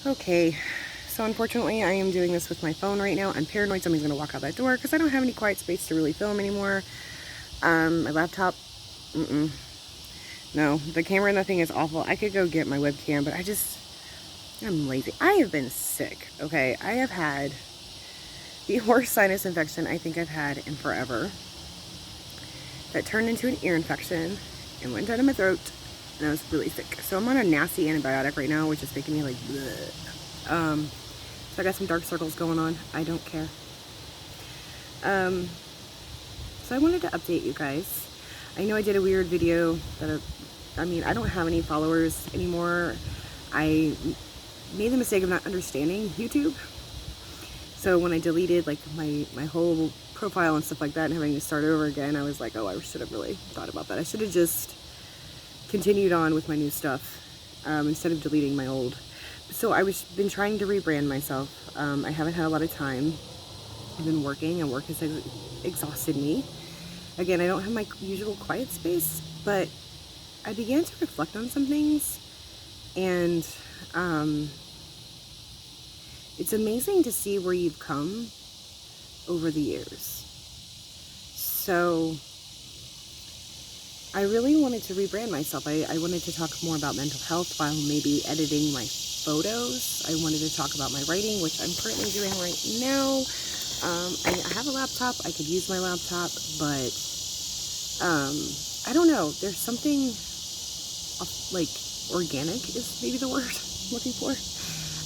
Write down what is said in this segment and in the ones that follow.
Okay, so unfortunately I am doing this with my phone right now. I'm paranoid somebody's gonna walk out that door because I don't have any quiet space to really film anymore. My laptop, no, the camera in that thing is awful. I could go get my webcam, but I'm lazy. I have been sick, okay? I have had the worst sinus infection I think I've had in forever. That turned into an ear infection and went down to my throat, and I was really sick. So I'm on a nasty antibiotic right now, which is making me like bleh. So I got some dark circles going on. I don't care. So I wanted to update you guys. I know I did a weird video that I don't have any followers anymore. I made the mistake of not understanding YouTube. So when I deleted like my whole profile and stuff like that and having to start over again, I was like, oh, I should have really thought about that. I should have just continued on with my new stuff instead of deleting my old. So been trying to rebrand myself. I haven't had a lot of time. I've been working and work has exhausted me. Again, I don't have my usual quiet space, but I began to reflect on some things, and it's amazing to see where you've come over the years. So I really wanted to rebrand myself. I wanted to talk more about mental health while maybe editing my photos. I wanted to talk about my writing, which I'm currently doing right now. I have a laptop. I could use my laptop, but I don't know. There's something like organic is maybe the word I'm looking for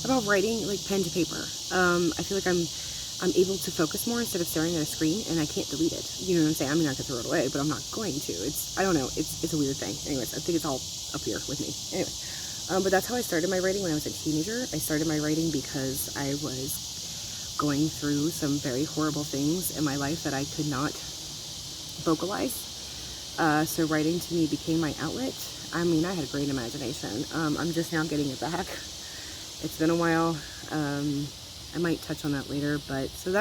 about writing, like pen to paper. I feel like I'm able to focus more instead of staring at a screen, and I can't delete it. You know what I'm saying? I mean, I could throw it away, but I'm not going to. I don't know. It's a weird thing. Anyways, I think it's all up here with me. Anyway, but that's how I started my writing when I was a teenager. I started my writing because I was going through some very horrible things in my life that I could not vocalize. So writing to me became my outlet. I mean, I had a great imagination. I'm just now getting it back. It's been a while. I might touch on that later, but so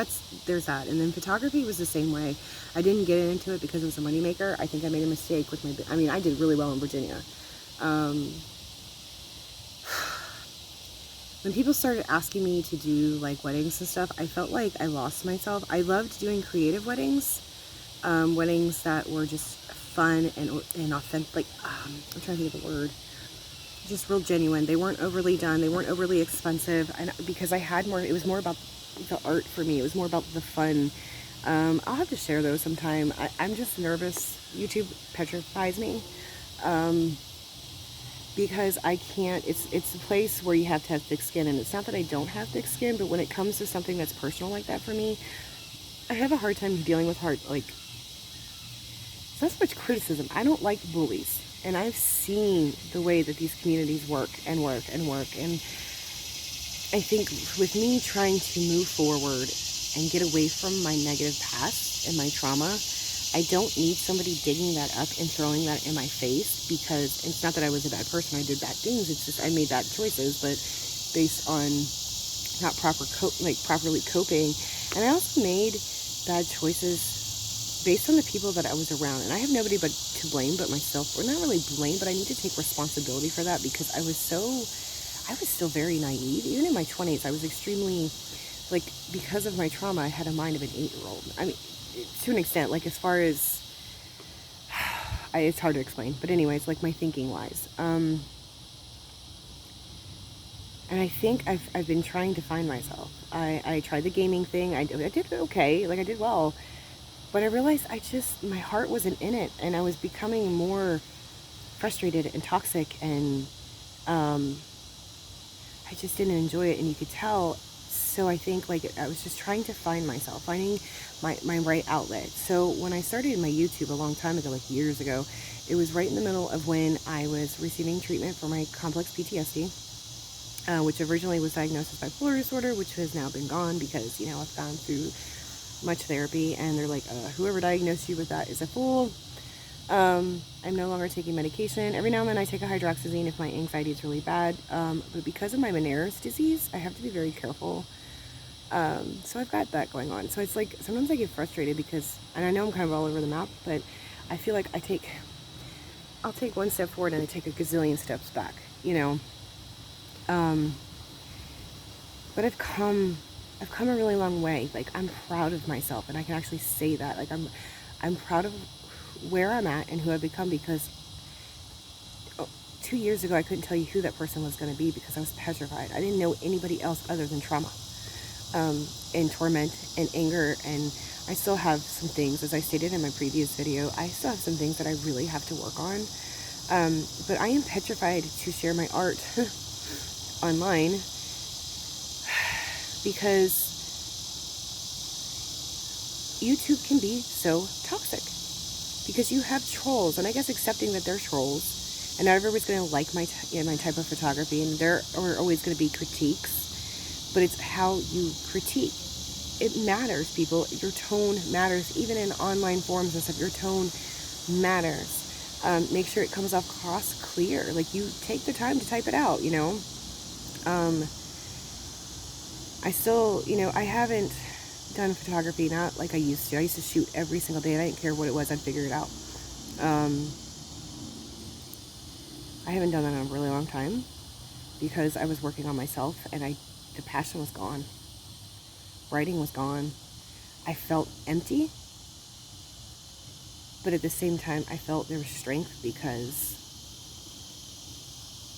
there's that. And then photography was the same way. I didn't get into it because it was a moneymaker. I think I made a mistake with I did really well in Virginia. When people started asking me to do like weddings and stuff, I felt like I lost myself. I loved doing creative weddings, weddings that were just fun and authentic. Like I'm trying to think of the word. Just real genuine. They weren't overly done. They weren't overly expensive, and because I had more, it was more about the art for me. It was more about the fun. I'll have to share those sometime. I'm just nervous. YouTube petrifies me. Because I can't, it's a place where you have to have thick skin, and it's not that I don't have thick skin, but when it comes to something that's personal like that for me, I have a hard time dealing with it's not so much criticism. I don't like bullies, and I've seen the way that these communities work, and I think with me trying to move forward and get away from my negative past and my trauma, I don't need somebody digging that up and throwing that in my face, because it's not that I was a bad person, I did bad things, it's just I made bad choices, but based on not properly coping. And I also made bad choices based on the people that I was around, and I have nobody but to blame but myself, or not really blame, but I need to take responsibility for that, because I was still very naive. Even in my 20s, I was extremely, because of my trauma, I had a mind of an 8-year-old. I mean, to an extent, as far as it's hard to explain, but anyways, my thinking wise, and I think I've been trying to find myself. I tried the gaming thing. I did okay, I did well, but I realized my heart wasn't in it, and I was becoming more frustrated and toxic, and I just didn't enjoy it, and you could tell. So I think I was just trying to find myself, finding my right outlet. So when I started my YouTube a long time ago, years ago, it was right in the middle of when I was receiving treatment for my complex PTSD, which originally was diagnosed as bipolar disorder, which has now been gone because, I've gone through much therapy, and they're like, whoever diagnosed you with that is a fool. I'm no longer taking medication. Every now and then I take a hydroxyzine if my anxiety is really bad, but because of my Meniere's disease, I have to be very careful. So I've got that going on. So it's sometimes I get frustrated because, and I know I'm kind of all over the map, but I feel like I'll take one step forward and I take a gazillion steps back, But I've come a really long way. Like, I'm proud of myself, and I can actually say that. Like, I'm proud of where I'm at and who I've become, because 2 years ago I couldn't tell you who that person was going to be because I was petrified. I didn't know anybody else other than trauma, and torment and anger. And I still have some things, as I stated in my previous video, I still have some things that I really have to work on. But I am petrified to share my art online, because YouTube can be so toxic, because you have trolls, and I guess accepting that they're trolls, and not everybody's going to like my type of photography, and there are always going to be critiques, but it's how you critique. It matters, people. Your tone matters, even in online forums and stuff. Your tone matters. Make sure it comes across clear. Like, you take the time to type it out, you know. I still, I haven't done photography, not like I used to. I used to shoot every single day, and I didn't care what it was. I'd figure it out. I haven't done that in a really long time, because I was working on myself, and the passion was gone. Writing was gone. I felt empty, but at the same time, I felt there was strength, because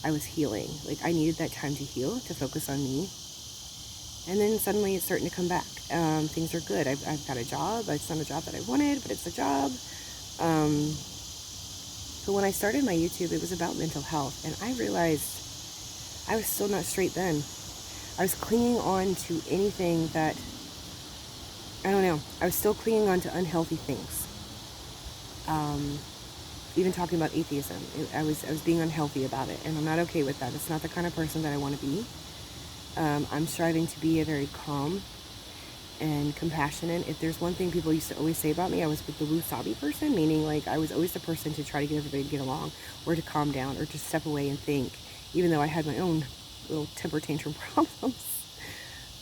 I was healing. Like, I needed that time to heal, to focus on me. And then suddenly it's starting to come back. Things are good. I've got a job. It's not a job that I wanted, but it's a job. But when I started my YouTube, it was about mental health. And I realized I was still not straight then. I was clinging on to anything that, I don't know. I was still clinging on to unhealthy things. Even talking about atheism, I was being unhealthy about it. And I'm not okay with that. It's not the kind of person that I want to be. I'm striving to be a very calm and compassionate. If there's one thing people used to always say about me, I was the wasabi person, meaning like I was always the person to try to get everybody to get along, or to calm down, or to step away and think, even though I had my own little temper tantrum problems.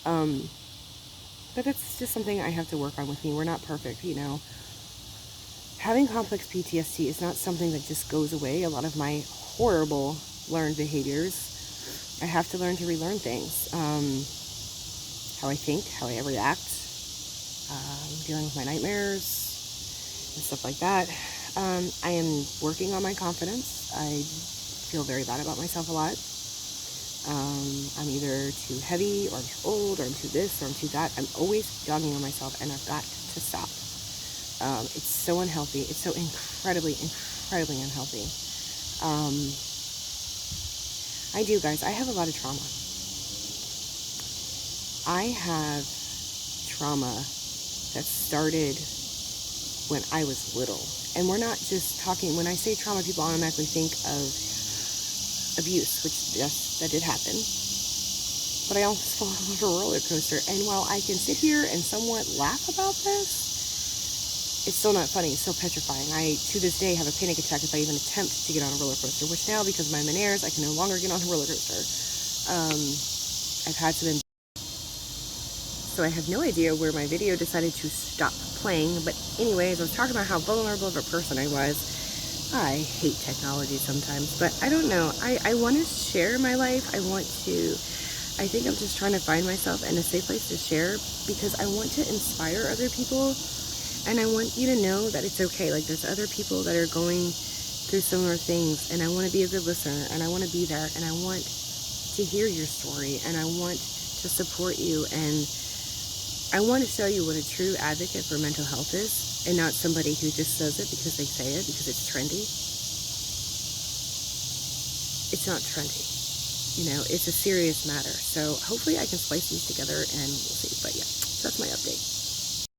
But that's just something I have to work on with me. We're not perfect, you know. Having complex PTSD is not something that just goes away. A lot of my horrible learned behaviors, I have to learn to relearn things. How I think, how I react, dealing with my nightmares and stuff like that. I am working on my confidence. I feel very bad about myself a lot. I'm either too heavy, or I'm too old, or I'm too this, or I'm too that. I'm always dogging on myself, and I've got to stop. It's so unhealthy. It's so incredibly, incredibly unhealthy. I do, guys. I have a lot of trauma. I have trauma that started when I was little. And we're not just talking, when I say trauma, people automatically think of abuse, which, yes, that did happen. But I almost fell off a roller coaster. And while I can sit here and somewhat laugh about this, it's still not funny. It's still petrifying. I, to this day, have a panic attack if I even attempt to get on a roller coaster, which now, because of my Meniere's, I can no longer get on a roller coaster. I've had some... So I have no idea where my video decided to stop playing. But anyways, I was talking about how vulnerable of a person I was. I hate technology sometimes, but I don't know. I want to share my life. I think I'm just trying to find myself and a safe place to share, because I want to inspire other people. And I want you to know that it's okay. Like, there's other people that are going through similar things, and I want to be a good listener, and I want to be there, and I want to hear your story, and I want to support you, and I want to show you what a true advocate for mental health is, and not somebody who just says it because they say it, because it's trendy. It's not trendy. You know, it's a serious matter. So hopefully I can splice these together, and we'll see. But yeah, so that's my update.